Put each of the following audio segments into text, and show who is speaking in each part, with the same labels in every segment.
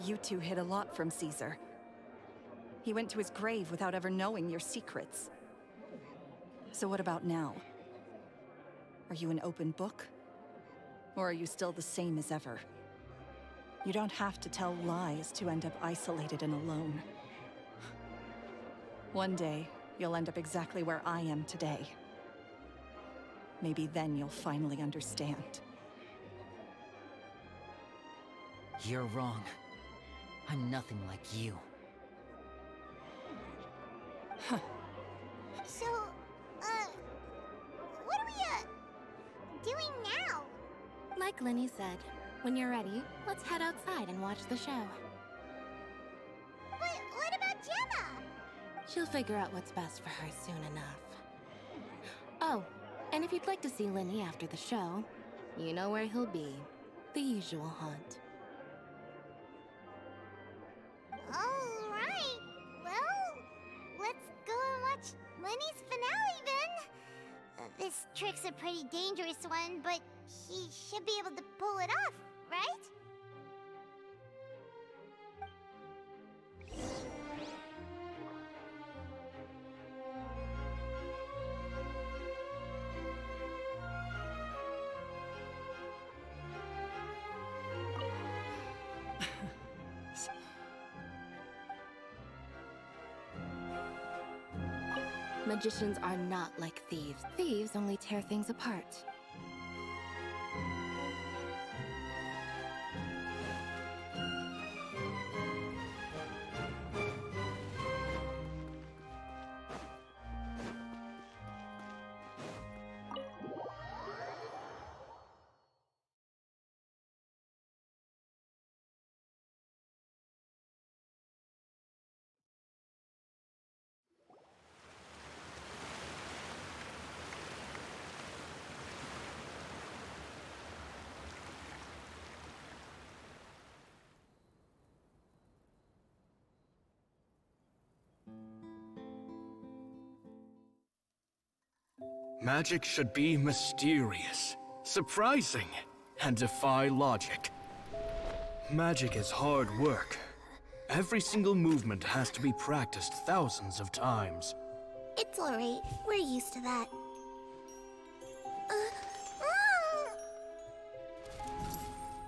Speaker 1: You two hid a lot from Caesar. He went to his grave without ever knowing your secrets. So what about now? Are you an open book? Or are you still the same as ever? You don't have to tell lies to end up isolated and alone. One day, you'll end up exactly where I am today. Maybe then you'll finally understand.
Speaker 2: You're wrong. I'm nothing like you.
Speaker 3: So, what are we, doing now?
Speaker 4: Like Linny said, when you're ready, let's head outside and watch the show.
Speaker 3: But what about Gemma?
Speaker 4: She'll figure out what's best for her soon enough. Oh, and if you'd like to see Linny after the show, you know where he'll be. The usual haunt.
Speaker 3: Alright, well, let's go and watch Lenny's finale then. This trick's a pretty dangerous one, but he should be able to pull it off, right?
Speaker 4: Magicians are not like thieves. Thieves only tear things apart.
Speaker 5: Magic should be mysterious, surprising, and defy logic. Magic is hard work. Every single movement has to be practiced thousands of times.
Speaker 3: It's alright, we're used to that.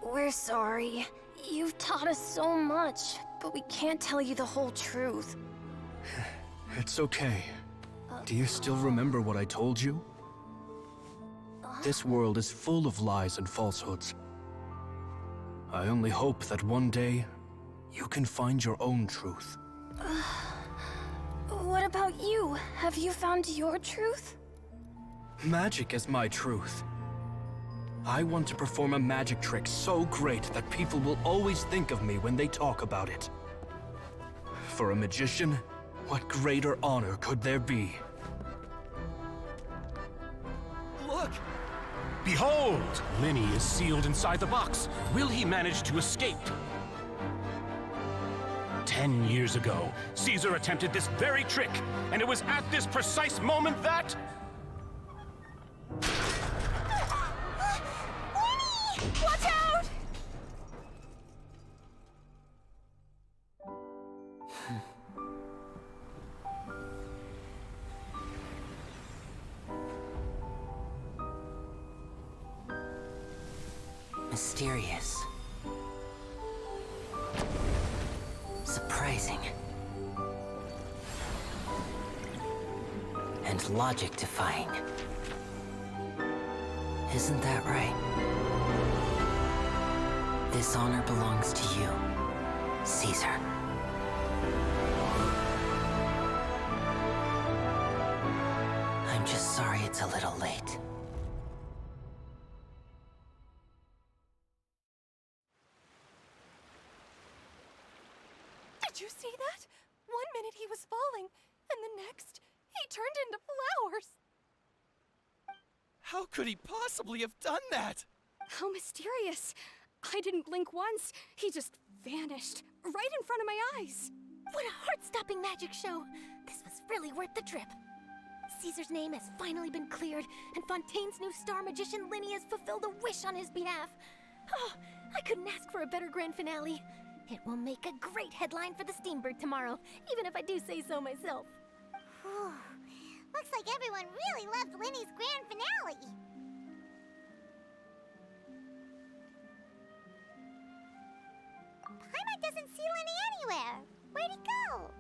Speaker 6: We're sorry. You've taught us so much, but we can't tell you the whole truth.
Speaker 5: It's okay. Do you still remember what I told you? This world is full of lies and falsehoods. I only hope that one day, you can find your own truth.
Speaker 6: What about you? Have you found your truth?
Speaker 5: Magic is my truth. I want to perform a magic trick so great that people will always think of me when they talk about it. For a magician, what greater honor could there be?
Speaker 7: Look! Behold! Linny is sealed inside the box. Will he manage to escape? 10 years ago, Caesar attempted this very trick, and it was at this precise moment that...
Speaker 3: Lenny! Watch out!
Speaker 2: Mysterious. Surprising. And logic-defying. Isn't that right? This honor belongs to you, Caesar. I'm just sorry it's a little late.
Speaker 6: Did you see that? 1 minute he was falling, and the next, he turned into flowers.
Speaker 8: How could he possibly have done that?
Speaker 6: How mysterious. I didn't blink once. He just vanished, right in front of my eyes.
Speaker 4: What a heart-stopping magic show! This was really worth the trip. Caesar's name has finally been cleared, and Fontaine's new star magician Linny has fulfilled a wish on his behalf. Oh, I couldn't ask for a better grand finale.
Speaker 6: It will make a great headline for the Steambird tomorrow, even if I do say so myself.
Speaker 3: Whew. Looks like everyone really loved Linny's grand finale. Paimon doesn't see Linny anywhere. Where'd he go?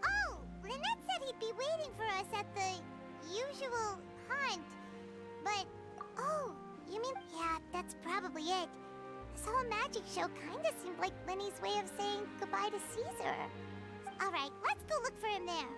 Speaker 3: Oh, Lynette said he'd be waiting for us at the usual hunt. But, oh, you mean, yeah, that's probably it. This whole magic show kinda seemed like Linny's way of saying goodbye to Caesar. Alright, let's go look for him there.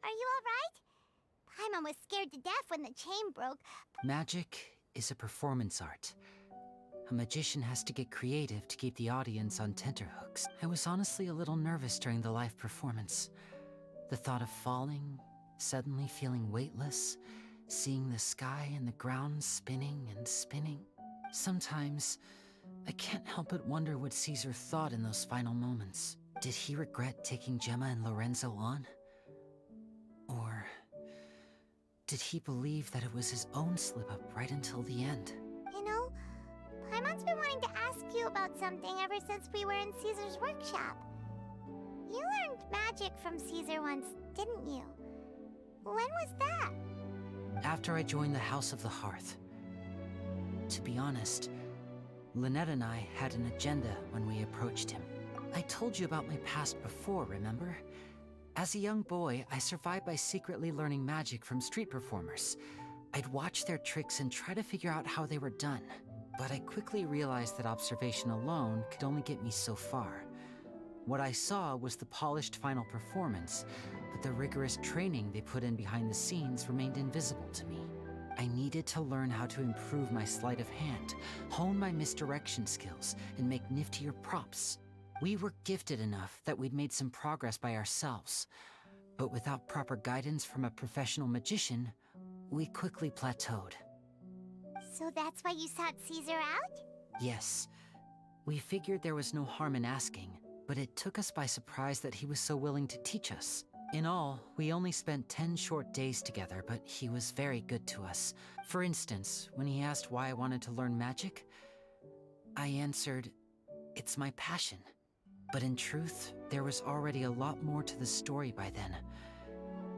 Speaker 3: Are you alright? Paimon was scared to death when the chain broke.
Speaker 2: Magic is a performance art. A magician has to get creative to keep the audience on tenterhooks. I was honestly a little nervous during the live performance. The thought of falling, suddenly feeling weightless, seeing the sky and the ground spinning and spinning. Sometimes, I can't help but wonder what Caesar thought in those final moments. Did he regret taking Gemma and Lorenzo on? Or did he believe that it was his own slip-up right until the end?
Speaker 3: You know, Paimon's been wanting to ask you about something ever since we were in Caesar's workshop. You learned magic from Caesar once, didn't you? When was that?
Speaker 2: After I joined the House of the Hearth. To be honest, Lynette and I had an agenda when we approached him. I told you about my past before, remember? As a young boy, I survived by secretly learning magic from street performers. I'd watch their tricks and try to figure out how they were done. But I quickly realized that observation alone could only get me so far. What I saw was the polished final performance, but the rigorous training they put in behind the scenes remained invisible to me. I needed to learn how to improve my sleight of hand, hone my misdirection skills, and make niftier props. We were gifted enough that we'd made some progress by ourselves, but without proper guidance from a professional magician, we quickly plateaued.
Speaker 3: So that's why you sought Caesar out?
Speaker 2: Yes. We figured there was no harm in asking, but it took us by surprise that he was so willing to teach us. In all, we only spent 10 short days together, but he was very good to us. For instance, when he asked why I wanted to learn magic, I answered, "It's my passion." But in truth, there was already a lot more to the story by then.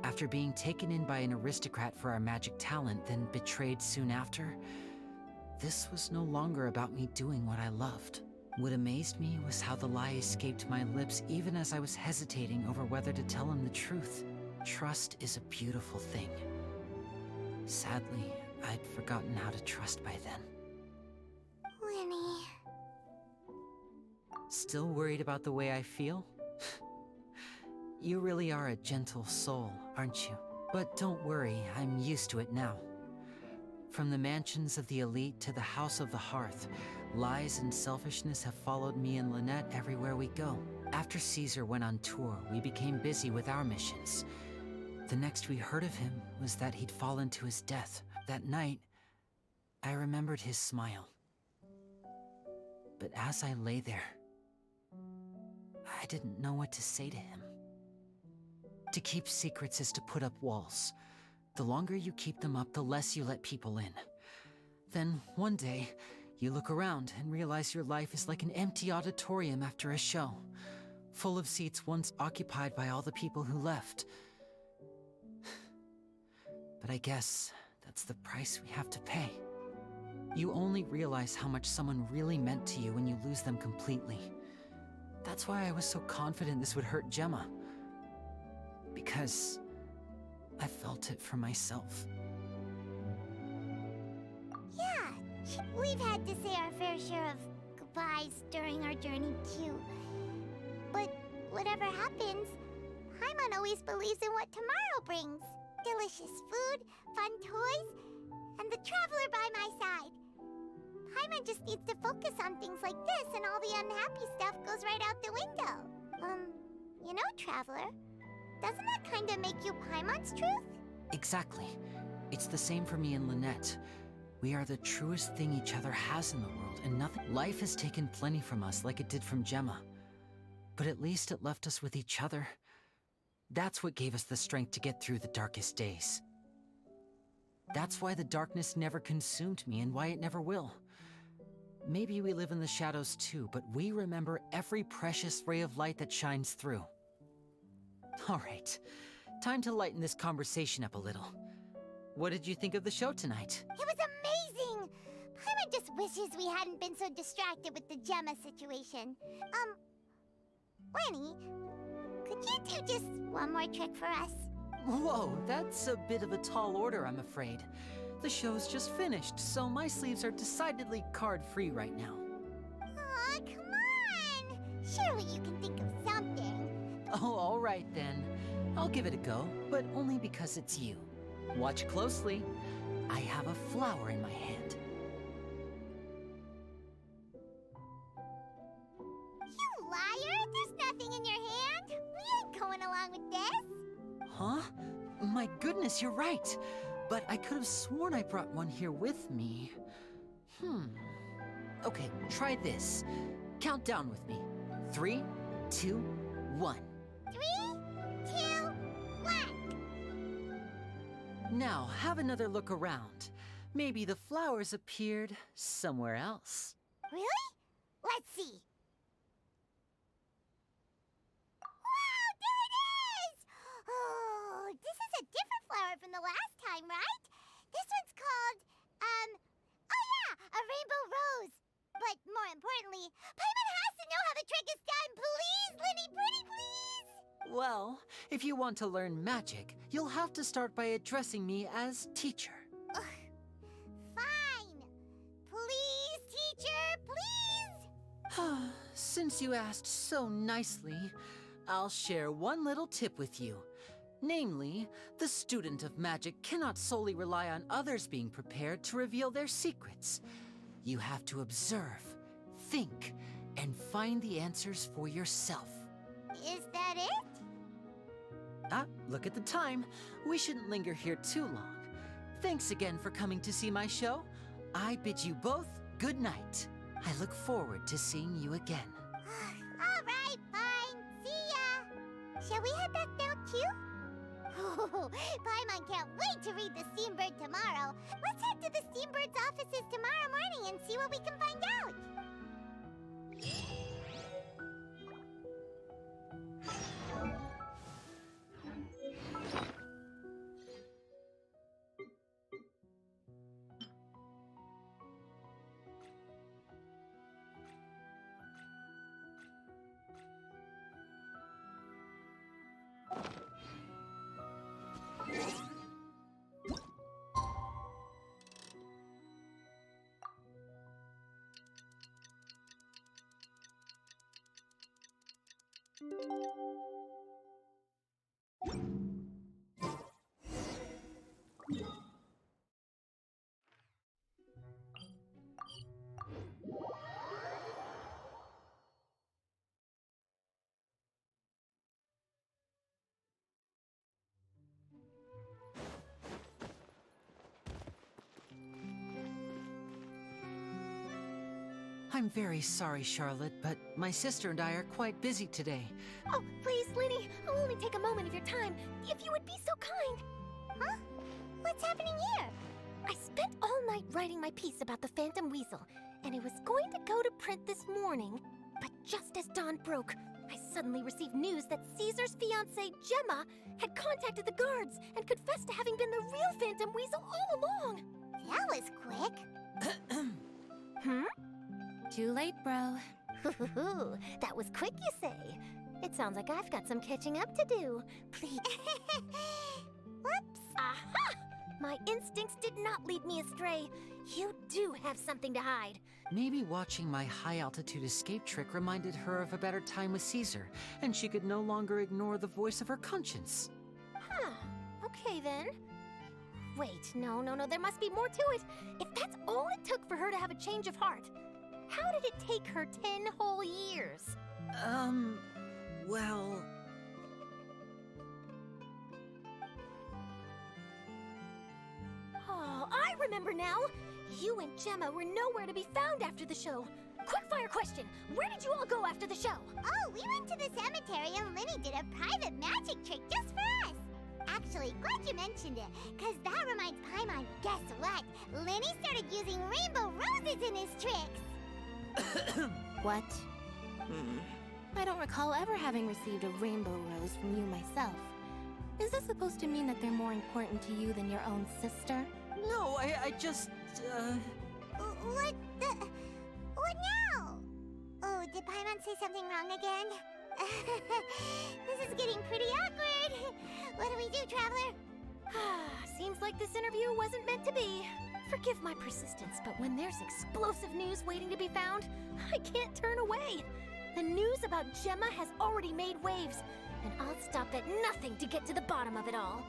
Speaker 2: After being taken in by an aristocrat for our magic talent, then betrayed soon after, this was no longer about me doing what I loved. What amazed me was how the lie escaped my lips even as I was hesitating over whether to tell him the truth. Trust is a beautiful thing. Sadly, I'd forgotten how to trust by then.
Speaker 3: Linny.
Speaker 2: Still worried about the way I feel? You really are a gentle soul, aren't you? But don't worry, I'm used to it now. From the mansions of the elite to the House of the Hearth, lies and selfishness have followed me and Lynette everywhere we go. After Caesar went on tour, we became busy with our missions. The next we heard of him was that he'd fallen to his death. That night, I remembered his smile. But as I lay there, I didn't know what to say to him. To keep secrets is to put up walls. The longer you keep them up, the less you let people in. Then, one day, you look around and realize your life is like an empty auditorium after a show, full of seats once occupied by all the people who left. But I guess that's the price we have to pay. You only realize how much someone really meant to you when you lose them completely. That's why I was so confident this would hurt Gemma. Because I felt it for myself.
Speaker 3: Yeah, We've had to say our fair share of goodbyes during our journey, too. But whatever happens, Paimon always believes in what tomorrow brings. Delicious food, fun toys, and the Traveler by my side. Paimon just needs to focus on things like this, and all the unhappy stuff goes right out the window. You know, Traveler, doesn't that kind of make you Paimon's truth?
Speaker 2: Exactly. It's the same for me and Lynette. We are the truest thing each other has in the world, and nothing. Life has taken plenty from us, like it did from Gemma. But at least it left us with each other. That's what gave us the strength to get through the darkest days. That's why the darkness never consumed me, and why it never will. Maybe we live in the shadows too, but we remember every precious ray of light that shines through. All right, time to lighten this conversation up a little. What did you think of the show tonight?
Speaker 3: It was amazing! Paimon just wishes we hadn't been so distracted with the Gemma situation. Lenny, could you do just one more trick for us?
Speaker 2: Whoa, that's a bit of a tall order, I'm afraid. The show's just finished, so my sleeves are decidedly card-free right now.
Speaker 3: Aw, come on! Surely you can think of something.
Speaker 2: Oh, all right then. I'll give it a go, but only because it's you. Watch closely. I have a flower in my hand.
Speaker 3: You liar! There's nothing in your hand! We ain't going along with this!
Speaker 2: Huh? My goodness, you're right. But I could have sworn I brought one here with me. Okay, try this. Count down with me. 3, 2, 1.
Speaker 3: 3, 2, 1!
Speaker 2: Now, have another look around. Maybe the flowers appeared somewhere else.
Speaker 3: Really? Let's see. Wow, there it is! Oh, this is a different flower from the last time, right? This one's called, oh yeah, a rainbow rose. But more importantly, Paimon has to know how the trick is done. Please, Linny, pretty please!
Speaker 2: Well, if you want to learn magic, you'll have to start by addressing me as teacher.
Speaker 3: Ugh. Fine. Please, teacher, please!
Speaker 2: Since you asked so nicely, I'll share one little tip with you. Namely, the student of magic cannot solely rely on others being prepared to reveal their secrets. You have to observe, think, and find the answers for yourself.
Speaker 3: Is that it?
Speaker 2: Ah, look at the time. We shouldn't linger here too long. Thanks again for coming to see my show. I bid you both good night. I look forward to seeing you again.
Speaker 3: All right, fine. See ya. Shall we head back now, too? Oh, Paimon can't wait to read the Steambird tomorrow. Let's head to the Steambird's offices tomorrow morning and see what we can find out.
Speaker 2: I'm very sorry, Charlotte, but my sister and I are quite busy today.
Speaker 6: Oh, please, Linny, I'll only take a moment of your time, if you would be so kind.
Speaker 3: Huh? What's happening here?
Speaker 6: I spent all night writing my piece about the Phantom Weasel, and it was going to go to print this morning. But just as dawn broke, I suddenly received news that Caesar's fiancée, Gemma, had contacted the guards and confessed to having been the real Phantom Weasel all along.
Speaker 3: That was quick.
Speaker 4: Too late, bro.
Speaker 6: That was quick, you say? It sounds like I've got some catching up to do. Please.
Speaker 3: Whoops.
Speaker 6: Aha! My instincts did not lead me astray. You do have something to hide.
Speaker 2: Maybe watching my high-altitude escape trick reminded her of a better time with Caesar, and she could no longer ignore the voice of her conscience.
Speaker 6: Huh. Okay, then. Wait, no, there must be more to it. If that's all it took for her to have a change of heart, how did it take her 10 whole years?
Speaker 2: Well...
Speaker 6: Oh, I remember now! You and Gemma were nowhere to be found after the show. Quickfire question, where did you all go after the show?
Speaker 3: Oh, we went to the cemetery and Linny did a private magic trick just for us. Actually, glad you mentioned it, because that reminds Paimon, guess what? Linny started using rainbow roses in his tricks.
Speaker 4: What? I don't recall ever having received a rainbow rose from you myself. Is this supposed to mean that they're more important to you than your own sister?
Speaker 2: No, I just,
Speaker 3: What now? Oh, did Paimon say something wrong again? This is getting pretty awkward. What do we do, Traveler?
Speaker 6: Seems like this interview wasn't meant to be. Forgive my persistence, but when there's explosive news waiting to be found, I can't turn away. The news about Gemma has already made waves, and I'll stop at nothing to get to the bottom of it all.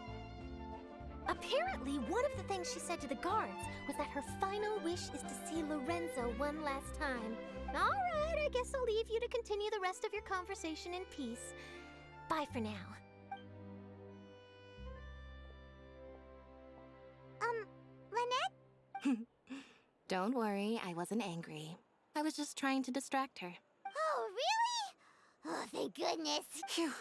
Speaker 6: Apparently, one of the things she said to the guards was that her final wish is to see Lorenzo one last time. All right, I guess I'll leave you to continue the rest of your conversation in peace. Bye for now.
Speaker 3: Lynette?
Speaker 4: Don't worry, I wasn't angry. I was just trying to distract her.
Speaker 3: Oh, really? Oh, thank goodness.
Speaker 2: Phew.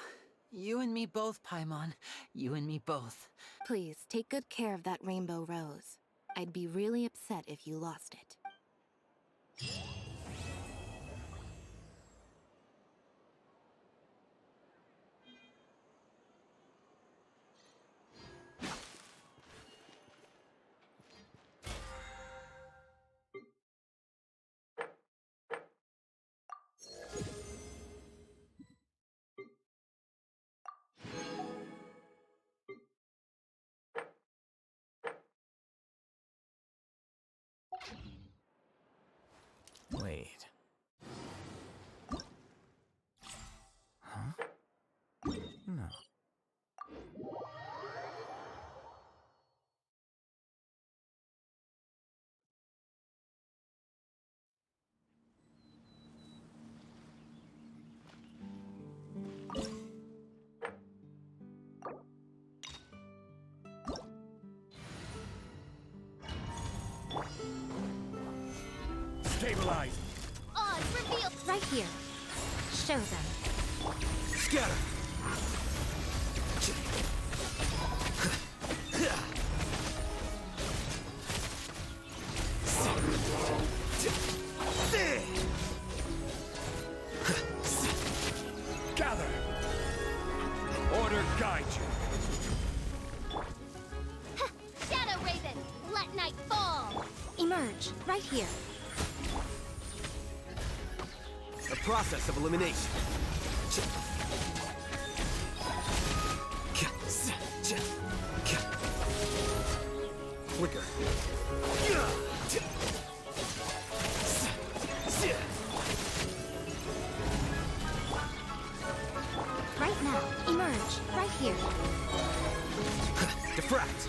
Speaker 2: You and me both, Paimon. You and me both.
Speaker 4: Please, take good care of that rainbow rose. I'd be really upset if you lost it.
Speaker 8: Wait. Huh? No. Stabilize!
Speaker 6: Odds revealed! Right here. Show them.
Speaker 8: Scatter! Gather! Order guide you!
Speaker 6: Shadow Raven! Let night fall! Emerge. Right here.
Speaker 8: The process of elimination. Flicker.
Speaker 6: Right now. Emerge. Right here.
Speaker 8: Diffract.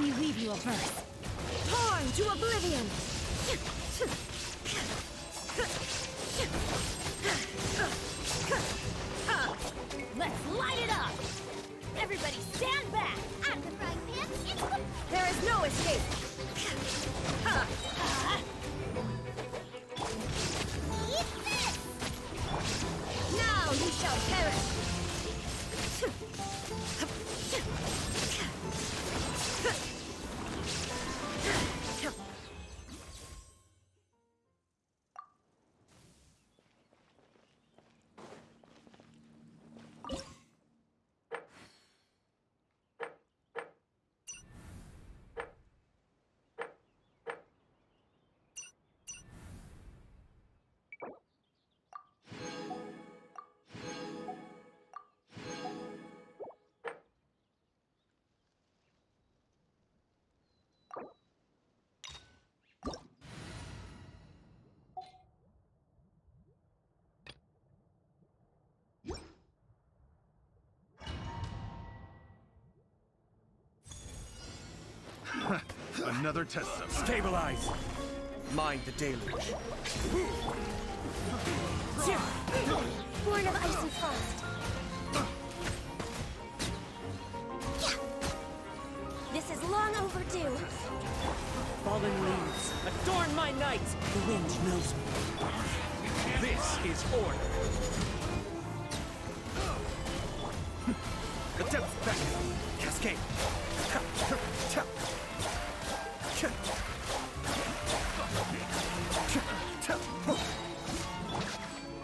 Speaker 6: me weave you a verse. Torn to oblivion! Let's light it up! Everybody stand back!
Speaker 3: I'm the frying pan. It's the...
Speaker 6: There is no escape!
Speaker 3: Eat this!
Speaker 6: Now you shall perish!
Speaker 8: Another test subject. Stabilize! Mind the deluge.
Speaker 6: Born of ice and frost. This is long overdue.
Speaker 9: Fallen leaves, adorn my night! The wind knows me.
Speaker 8: This is order. The depths beckon. Cascade.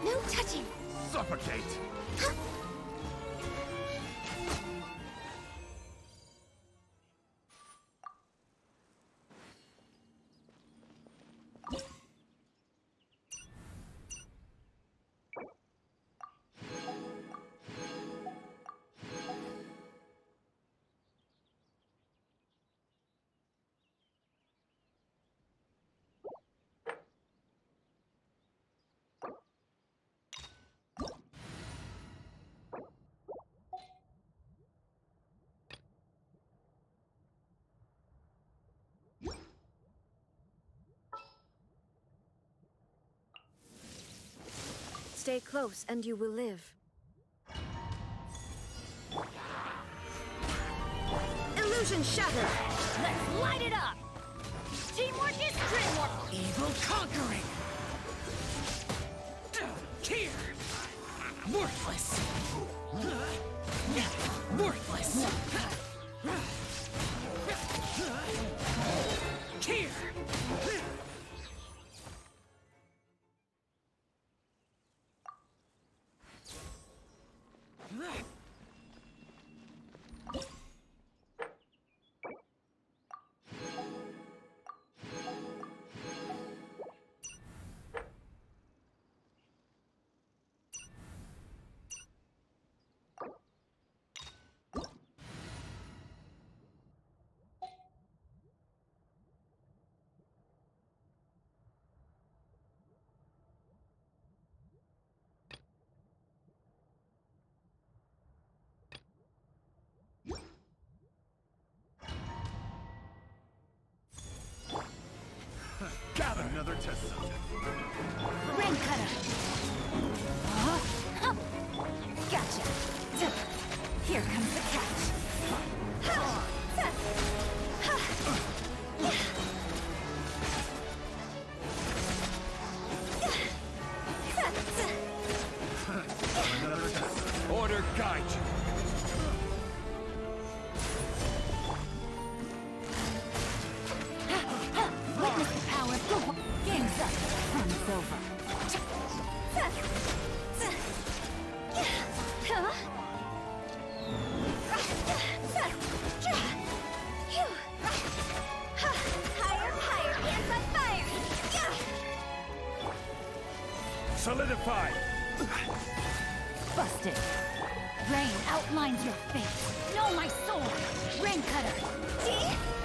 Speaker 6: No touching.
Speaker 8: Suffocate.
Speaker 6: Stay close and you will live. Illusion shattered! Let's light it up! Teamwork is dreamwork!
Speaker 9: Evil conquering! Here! Worthless! Worthless! Here!
Speaker 8: Gather another test subject.
Speaker 6: Rain cutter! Gotcha! Here comes the catch!
Speaker 8: Another test subject. Order guide you.
Speaker 6: Witness the power of the game's up! Fun's over!
Speaker 3: Higher, higher, hands on fire!
Speaker 8: Solidify.
Speaker 6: Busted! Rain outlines your fate! Know my sword! Rain cutter!
Speaker 3: See?